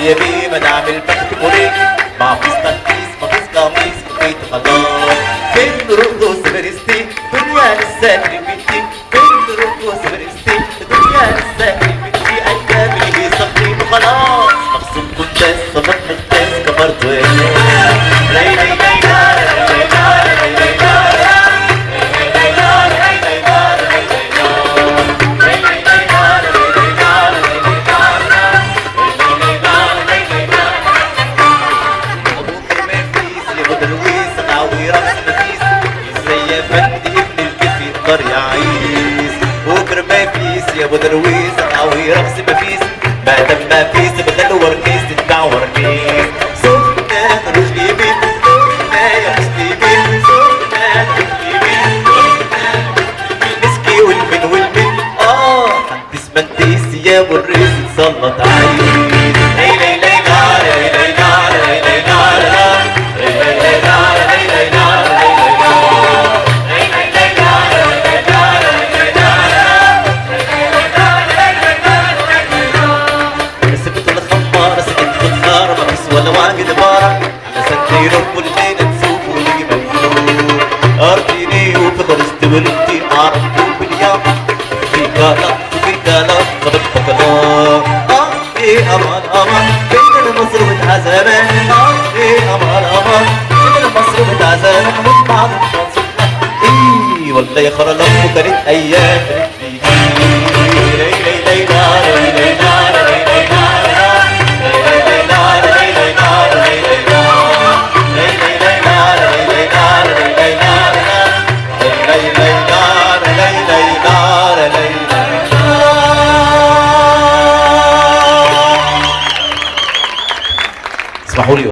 يا بيه مدعم البخت مريك مع فيس تنفيس مفيس قميص كفيت خلاص فين رقص برستي دنيا لسه بنتي فين رقص برستي دنيا لسه بنتي ايامي هي صفين وخلاص مقصود قداس صفت مقداس كبرت يا ابو درويس قوي رقص مفيس ما دام مفيس بدل وركيس تتبع وركيس سخنان رجلي يمين سخنان يا رجلي يمين سخنان رجلي يمين مسكي والمن والمن حد اسمه انتيس يا ابو الريس اتسلط عليه ولا واجد بارك على سنتين كل ليلة تسوق ولي مجنون أرضيني وفضلت ولدتي عرفتو باليوم في كلام خبط بكلام إيه أمان أمان فين المصر متعزمان إيه أمان أمان فين المصر متعزمان من بعض الناس إيه والله يا خرا لما كانت أيام اسمحوا لي